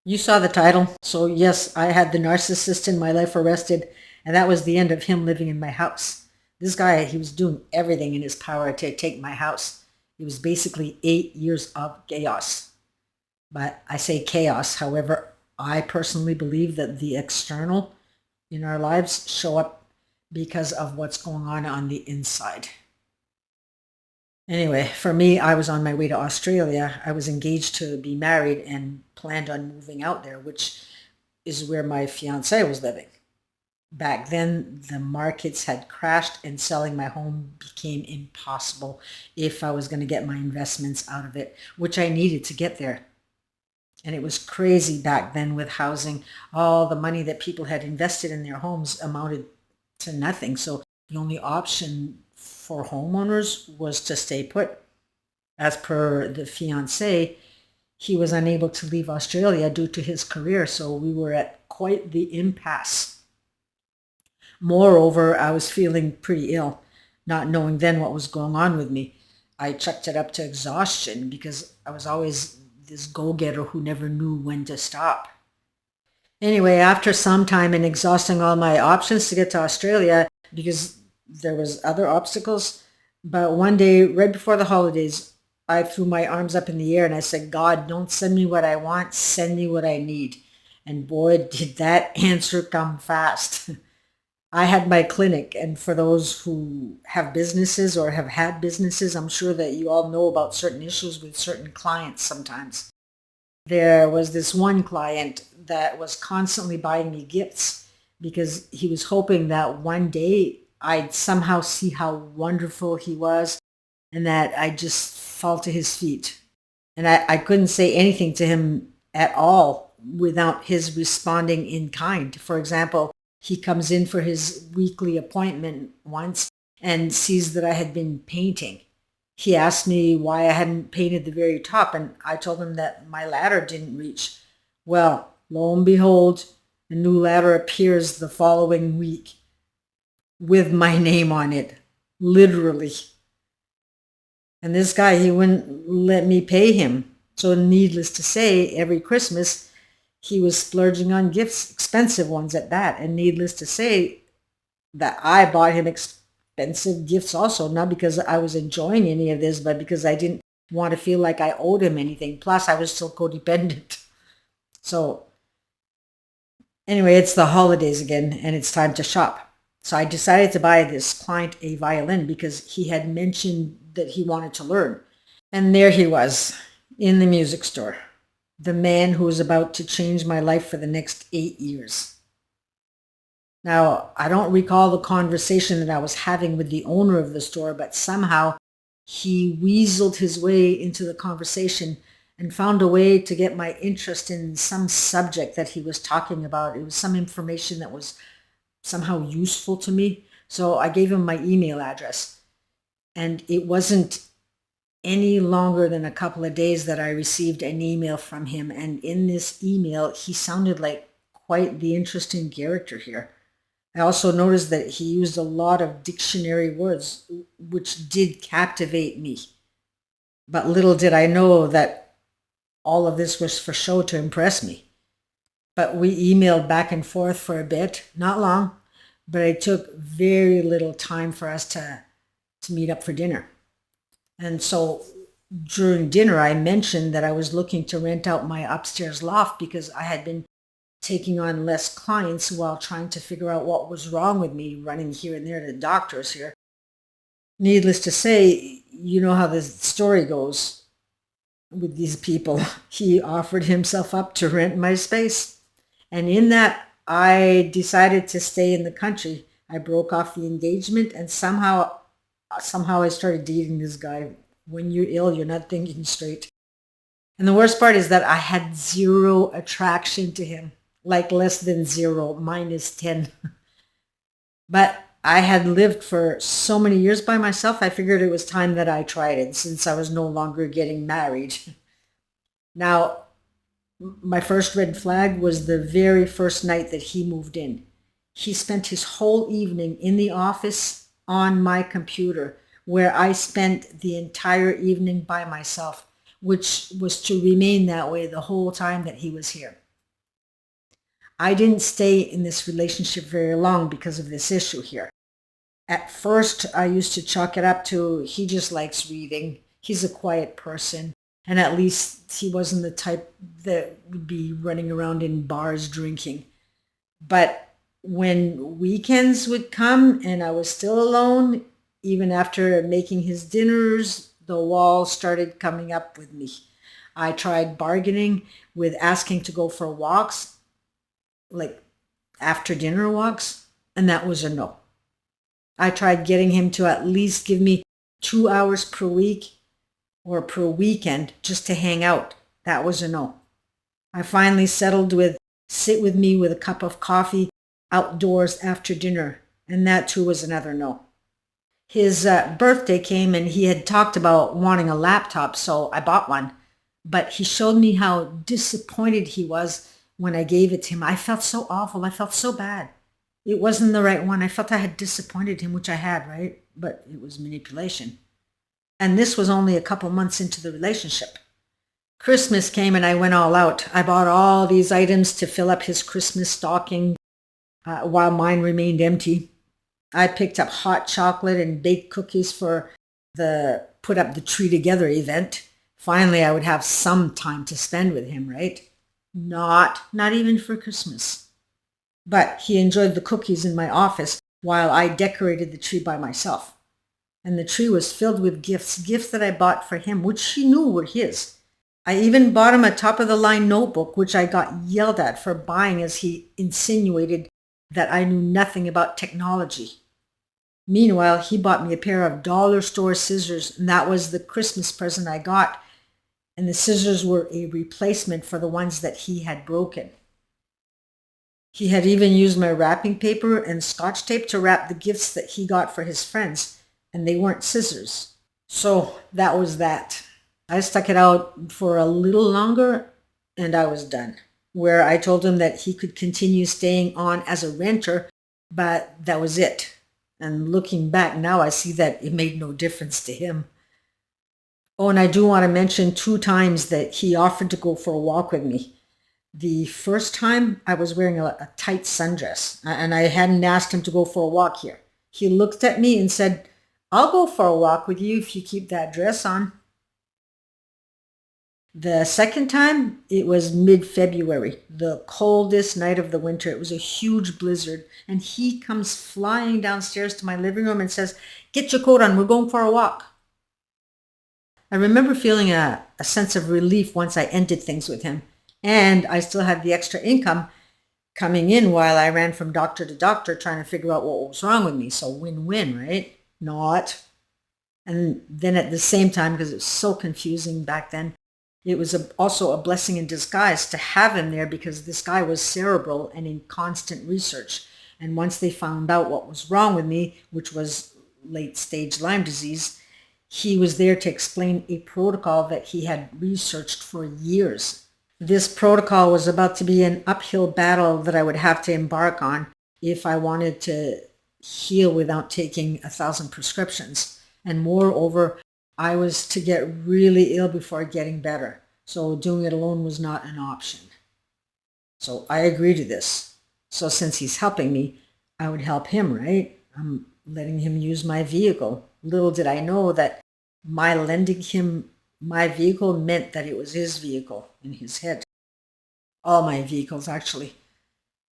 You saw the title. So, yes, I had the narcissist in my life arrested, and that was the end of him living in my house. This guy, he was doing everything in his power to take my house. It was basically 8 years of chaos. But I say chaos. However, I personally believe that the external in our lives show up because of what's going on the inside. Anyway, for me, I was on my way to Australia. I was engaged to be married and planned on moving out there, which is where my fiance was living. Back then, the markets had crashed and selling my home became impossible if I was going to get my investments out of it, which I needed to get there. And it was crazy back then with housing. All the money that people had invested in their homes amounted to nothing. So the only option for homeowners was to stay put. As per the fiance, he was unable to leave Australia due to his career, so we were at quite the impasse. Moreover, I was feeling pretty ill, not knowing then what was going on with me. I chucked it up to exhaustion because I was always this go-getter who never knew when to stop. Anyway, after some time and exhausting all my options to get to Australia, because there was other obstacles, but one day, right before the holidays, I threw my arms up in the air and I said, God, don't send me what I want, send me what I need. And boy, did that answer come fast. I had my clinic, and for those who have businesses or have had businesses, I'm sure that you all know about certain issues with certain clients sometimes. There was this one client that was constantly buying me gifts because he was hoping that one day I'd somehow see how wonderful he was and that I'd just fall to his feet. And I couldn't say anything to him at all without his responding in kind. For example, he comes in for his weekly appointment once and sees that I had been painting. He asked me why I hadn't painted the very top, and I told him that my ladder didn't reach. Well, lo and behold, a new ladder appears the following week with my name on it, literally. And this guy, he wouldn't let me pay him. So needless to say, every Christmas, he was splurging on gifts, expensive ones at that. And needless to say that I bought him expensive gifts also, not because I was enjoying any of this, but because I didn't want to feel like I owed him anything. Plus, I was still codependent. So anyway, it's the holidays again, and it's time to shop. So I decided to buy this client a violin because he had mentioned that he wanted to learn. And there he was in the music store, the man who was about to change my life for the next 8 years. Now, I don't recall the conversation that I was having with the owner of the store, but somehow he weaseled his way into the conversation and found a way to get my interest in some subject that he was talking about. It was some information that was somehow useful to me. So I gave him my email address. And it wasn't any longer than a couple of days that I received an email from him. And in this email, he sounded like quite the interesting character here. I also noticed that he used a lot of dictionary words, which did captivate me. But little did I know that all of this was for show to impress me. But we emailed back and forth for a bit, not long, but it took very little time for us to meet up for dinner. And so during dinner, I mentioned that I was looking to rent out my upstairs loft because I had been taking on less clients while trying to figure out what was wrong with me, running here and there to doctors here. Needless to say, you know how the story goes with these people. He offered himself up to rent my space. And in that, I decided to stay in the country. I broke off the engagement and somehow I started dating this guy. When you're ill, you're not thinking straight. And the worst part is that I had zero attraction to him, like less than zero, -10. But I had lived for so many years by myself, I figured it was time that I tried it since I was no longer getting married. Now, my first red flag was the very first night that he moved in. He spent his whole evening in the office on my computer, where I spent the entire evening by myself, which was to remain that way the whole time that he was here. I didn't stay in this relationship very long because of this issue here. At first, I used to chalk it up to he just likes reading. He's a quiet person. And at least he wasn't the type that would be running around in bars drinking. But when weekends would come and I was still alone, even after making his dinners, the walls started coming up with me. I tried bargaining with asking to go for walks, like after dinner walks, and that was a no. I tried getting him to at least give me 2 hours per week or per weekend just to hang out. That was a no. I finally settled with sit with me with a cup of coffee outdoors after dinner, and that too was another no. His birthday came and he had talked about wanting a laptop, so I bought one. But he showed me how disappointed he was when I gave it to him. I felt so awful. I felt so bad. It wasn't the right one. I felt I had disappointed him, which I had, right? But it was manipulation. And this was only a couple months into the relationship. Christmas came and I went all out. I bought all these items to fill up his Christmas stocking while mine remained empty. I picked up hot chocolate and baked cookies for the put up the tree together event. Finally, I would have some time to spend with him, right? Not even for Christmas. But he enjoyed the cookies in my office while I decorated the tree by myself. And the tree was filled with gifts that I bought for him, which he knew were his. I even bought him a top-of-the-line notebook, which I got yelled at for buying as he insinuated that I knew nothing about technology. Meanwhile, he bought me a pair of dollar store scissors, and that was the Christmas present I got. And the scissors were a replacement for the ones that he had broken. He had even used my wrapping paper and Scotch tape to wrap the gifts that he got for his friends, and they weren't scissors. So that was that. I stuck it out for a little longer, and I was done. Where I told him that he could continue staying on as a renter, but that was it. And looking back now, I see that it made no difference to him. Oh, and I do want to mention 2 times that he offered to go for a walk with me. The first time, I was wearing a tight sundress, and I hadn't asked him to go for a walk here. He looked at me and said, "I'll go for a walk with you if you keep that dress on." The second time, it was mid-February, the coldest night of the winter. It was a huge blizzard, and he comes flying downstairs to my living room and says, "Get your coat on, we're going for a walk." I remember feeling a sense of relief once I ended things with him, and I still had the extra income coming in while I ran from doctor to doctor trying to figure out what was wrong with me. So win-win, right? Not. And then at the same time, because it was so confusing back then, it was also a blessing in disguise to have him there because this guy was cerebral and in constant research. And once they found out what was wrong with me, which was late-stage Lyme disease, he was there to explain a protocol that he had researched for years. This protocol was about to be an uphill battle that I would have to embark on if I wanted to heal without taking 1,000 prescriptions. And moreover, I was to get really ill before getting better. So doing it alone was not an option. So I agreed to this. So since he's helping me, I would help him, right? I'm letting him use my vehicle. Little did I know that my lending him my vehicle meant that it was his vehicle in his head. All my vehicles, actually.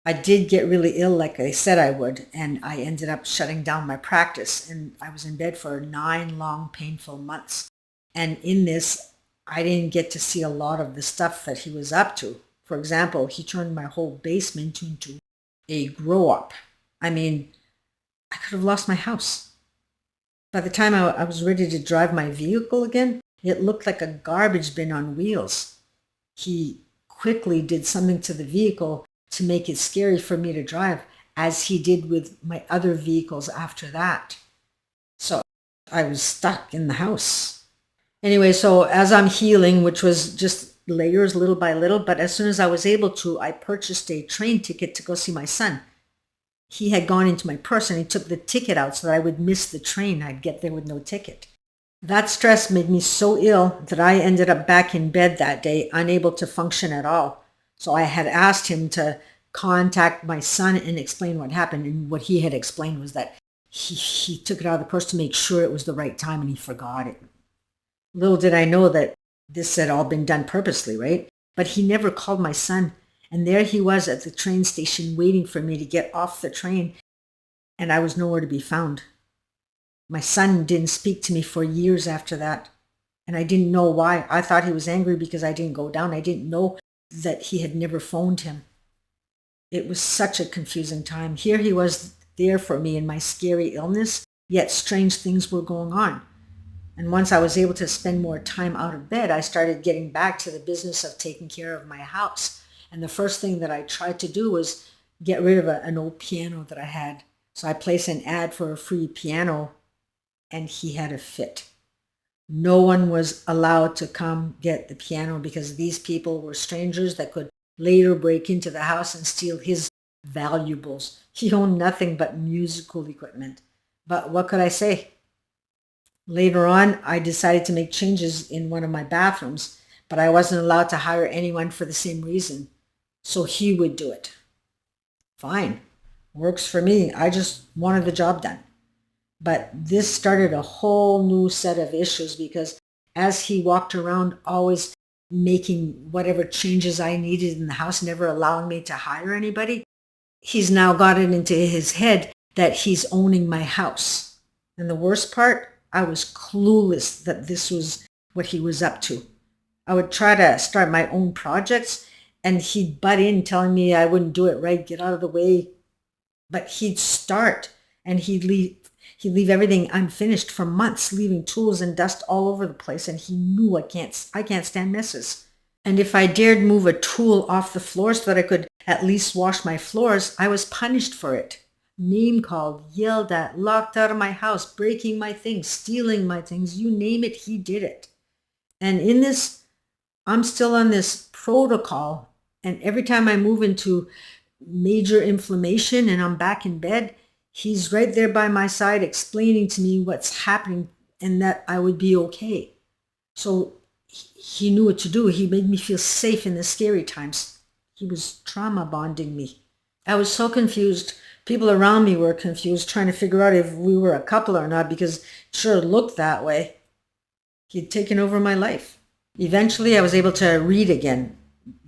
I did get really ill like I said I would, and I ended up shutting down my practice, and I was in bed for 9 long, painful months. And in this, I didn't get to see a lot of the stuff that he was up to. For example, he turned my whole basement into a grow-up. I mean, I could have lost my house. By the time I was ready to drive my vehicle again, it looked like a garbage bin on wheels. He quickly did something to the vehicle to make it scary for me to drive, as he did with my other vehicles after that. So I was stuck in the house. Anyway, so as I'm healing, which was just layers little by little, but as soon as I was able to, I purchased a train ticket to go see my son. He had gone into my purse and he took the ticket out so that I would miss the train. I'd get there with no ticket. That stress made me so ill that I ended up back in bed that day, unable to function at all. So I had asked him to contact my son and explain what happened. And what he had explained was that he took it out of the purse to make sure it was the right time and he forgot it. Little did I know that this had all been done purposely, right? But he never called my son. And there he was at the train station waiting for me to get off the train. And I was nowhere to be found. My son didn't speak to me for years after that. And I didn't know why. I thought he was angry because I didn't go down. I didn't know that he had never phoned him. It was such a confusing time. Here he was there for me in my scary illness, yet strange things were going on. And once I was able to spend more time out of bed, I started getting back to the business of taking care of my house. And the first thing that I tried to do was get rid of an old piano that I had. So I placed an ad for a free piano, and he had a fit. No one was allowed to come get the piano because these people were strangers that could later break into the house and steal his valuables. He owned nothing but musical equipment. But what could I say? Later on, I decided to make changes in one of my bathrooms, but I wasn't allowed to hire anyone for the same reason. So he would do it. Fine. Works for me. I just wanted the job done. But this started a whole new set of issues because as he walked around always making whatever changes I needed in the house, never allowing me to hire anybody, he's now got it into his head that he's owning my house. And the worst part, I was clueless that this was what he was up to. I would try to start my own projects and he'd butt in telling me I wouldn't do it right, get out of the way. But he'd start and he'd leave everything unfinished for months, leaving tools and dust all over the place. And he knew I can't stand messes. And if I dared move a tool off the floor so that I could at least wash my floors, I was punished for it. Name called, yelled at, locked out of my house, breaking my things, stealing my things, you name it, he did it. And in this, I'm still on this protocol. And every time I move into major inflammation and I'm back in bed, he's right there by my side explaining to me what's happening and that I would be okay. So he knew what to do. He made me feel safe in the scary times. He was trauma bonding me. I was so confused. People around me were confused, trying to figure out if we were a couple or not because it sure looked that way. He'd taken over my life. Eventually, I was able to read again.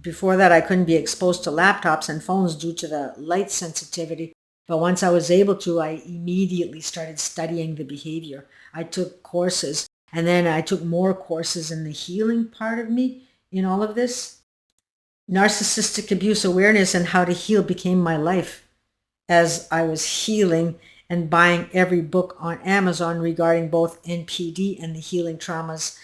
Before that, I couldn't be exposed to laptops and phones due to the light sensitivity. But once I was able to, I immediately started studying the behavior. I took courses, and then I took more courses in the healing part of me in all of this. Narcissistic abuse awareness and how to heal became my life as I was healing and buying every book on Amazon regarding both NPD and the healing traumas.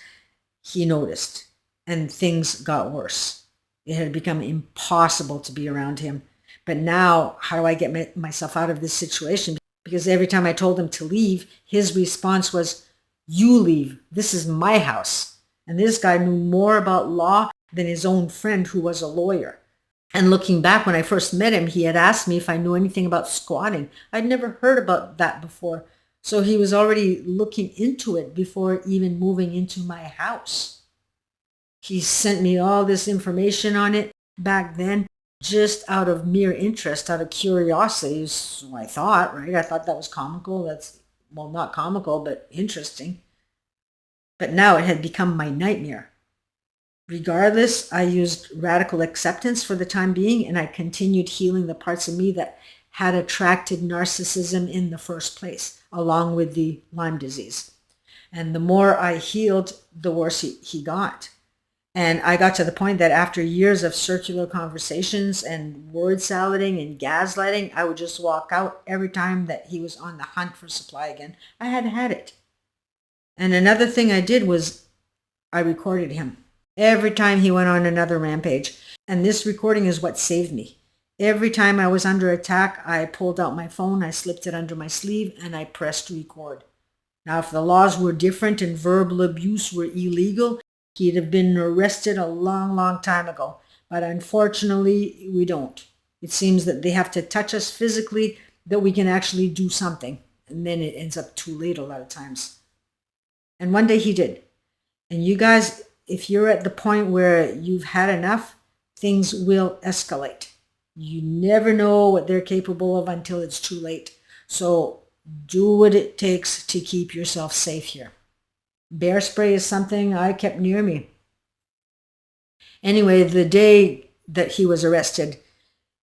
He noticed, and things got worse. It had become impossible to be around him. But now, how do I get myself out of this situation? Because every time I told him to leave, his response was, you leave. This is my house. And this guy knew more about law than his own friend who was a lawyer. And looking back, when I first met him, he had asked me if I knew anything about squatting. I'd never heard about that before. So he was already looking into it before even moving into my house. He sent me all this information on it back then, just out of mere interest, out of curiosity. So I thought, right? I thought that was comical. That's, well, not comical, but interesting. But now it had become my nightmare. Regardless, I used radical acceptance for the time being, and I continued healing the parts of me that had attracted narcissism in the first place, along with the Lyme disease. And the more I healed, the worse he got. And I got to the point that after years of circular conversations and word salading and gaslighting, I would just walk out every time that he was on the hunt for supply again. I had had it. And another thing I did was I recorded him every time he went on another rampage. And this recording is what saved me. Every time I was under attack, I pulled out my phone, I slipped it under my sleeve, and I pressed record. Now, if the laws were different and verbal abuse were illegal, he'd have been arrested a long, long time ago. But unfortunately, we don't. It seems that they have to touch us physically that we can actually do something. And then it ends up too late a lot of times. And one day he did. And you guys, if you're at the point where you've had enough, things will escalate. You never know what they're capable of until it's too late. So do what it takes to keep yourself safe here. Bear spray is something I kept near me. Anyway, the day that he was arrested,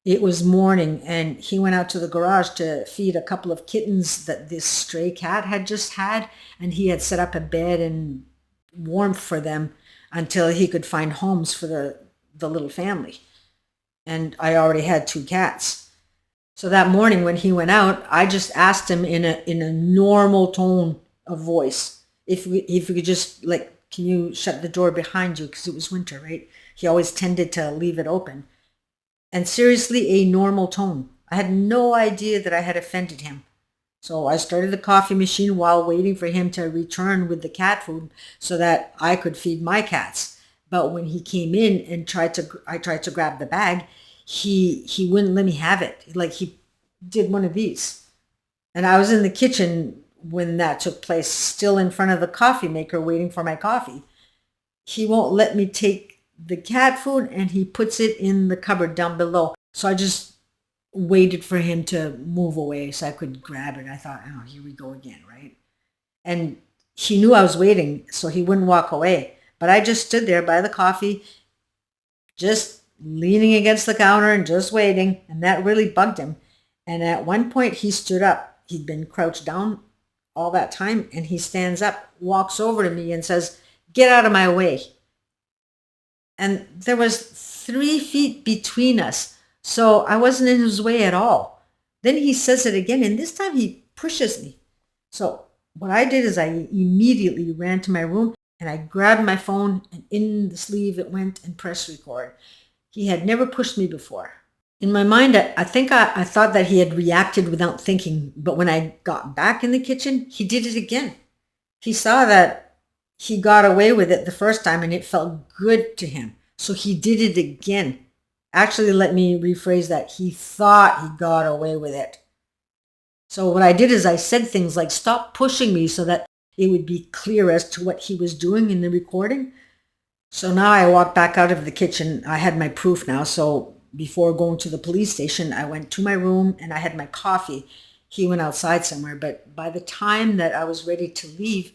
it was morning, and he went out to the garage to feed a couple of kittens that this stray cat had just had, and he had set up a bed and warmth for them until he could find homes for the little family. And I already had 2 cats. So that morning when he went out, I just asked him in a normal tone of voice, if we could just, like, can you shut the door behind you? Because it was winter, right? He always tended to leave it open. And seriously, a normal tone. I had no idea that I had offended him. So I started the coffee machine while waiting for him to return with the cat food so that I could feed my cats. But when he came in and I tried to grab the bag, he wouldn't let me have it. Like, he did one of these. And I was in the kitchen when that took place, still in front of the coffee maker waiting for my coffee. He won't let me take the cat food, and he puts it in the cupboard down below. So I just waited for him to move away so I could grab it. I thought, oh, here we go again, right? And he knew I was waiting, so he wouldn't walk away. But I just stood there by the coffee, just leaning against the counter and just waiting, and that really bugged him. And at one point he stood up. He'd been crouched down all that time, and he stands up, walks over to me and says, "Get out of my way." And there was 3 feet between us, so I wasn't in his way at all. Then he says it again, and this time he pushes me. So what I did is I immediately ran to my room, and I grabbed my phone, and in the sleeve it went, and press record. He had never pushed me before. In my mind, I thought that he had reacted without thinking, but when I got back in the kitchen, he did it again. He saw that he got away with it the first time, and it felt good to him. So he did it again. Actually, let me rephrase that. He thought he got away with it. So what I did is I said things like, "Stop pushing me," so that it would be clear as to what he was doing in the recording. So now I walked back out of the kitchen. I had my proof now. So before going to the police station, I went to my room and I had my coffee. He went outside somewhere. But by the time that I was ready to leave,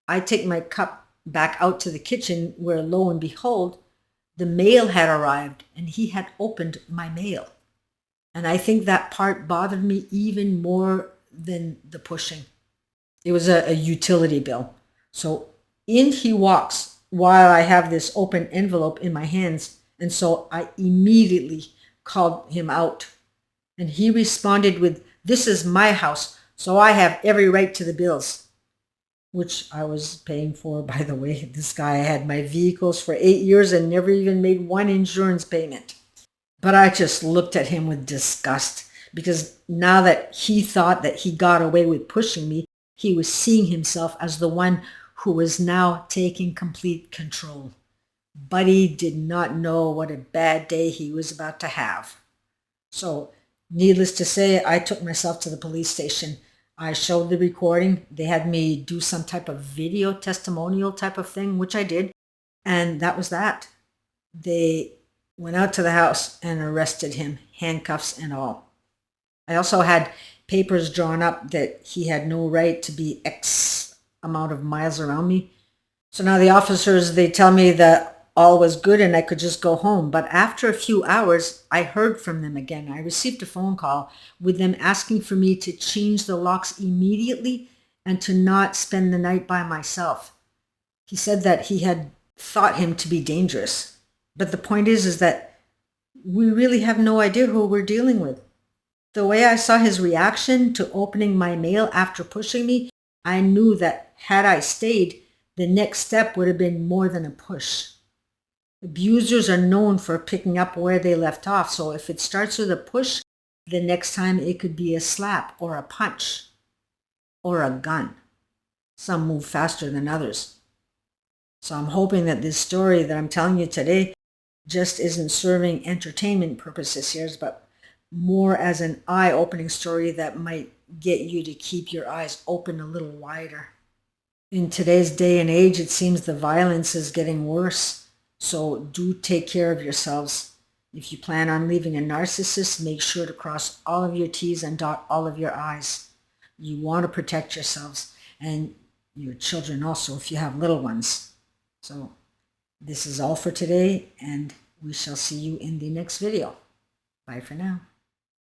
I take my cup back out to the kitchen, where lo and behold, the mail had arrived and he had opened my mail. And I think that part bothered me even more than the pushing. It was a utility bill. So in he walks while I have this open envelope in my hands. And so I immediately called him out. And he responded with, "This is my house, so I have every right to the bills." Which I was paying for, by the way. This guy had my vehicles for 8 years and never even made one insurance payment. But I just looked at him with disgust, because now that he thought that he got away with pushing me, he was seeing himself as the one who was now taking complete control. Buddy did not know what a bad day he was about to have. So, needless to say, I took myself to the police station. I showed the recording. They had me do some type of video testimonial type of thing, which I did. And that was that. They went out to the house and arrested him, handcuffs and all. I also had papers drawn up that he had no right to be X amount of miles around me. So now the officers, they tell me that all was good and I could just go home. But after a few hours, I heard from them again. I received a phone call with them asking for me to change the locks immediately and to not spend the night by myself. He said that he had thought him to be dangerous. But the point is that we really have no idea who we're dealing with. The way I saw his reaction to opening my mail after pushing me, I knew that had I stayed, the next step would have been more than a push. Abusers are known for picking up where they left off, so if it starts with a push, the next time it could be a slap or a punch or a gun. Some move faster than others. So I'm hoping that this story that I'm telling you today just isn't serving entertainment purposes here, but more as an eye-opening story that might get you to keep your eyes open a little wider. In today's day and age, it seems the violence is getting worse. So do take care of yourselves. If you plan on leaving a narcissist, make sure to cross all of your T's and dot all of your I's. You want to protect yourselves and your children also if you have little ones. So this is all for today, and we shall see you in the next video. Bye for now.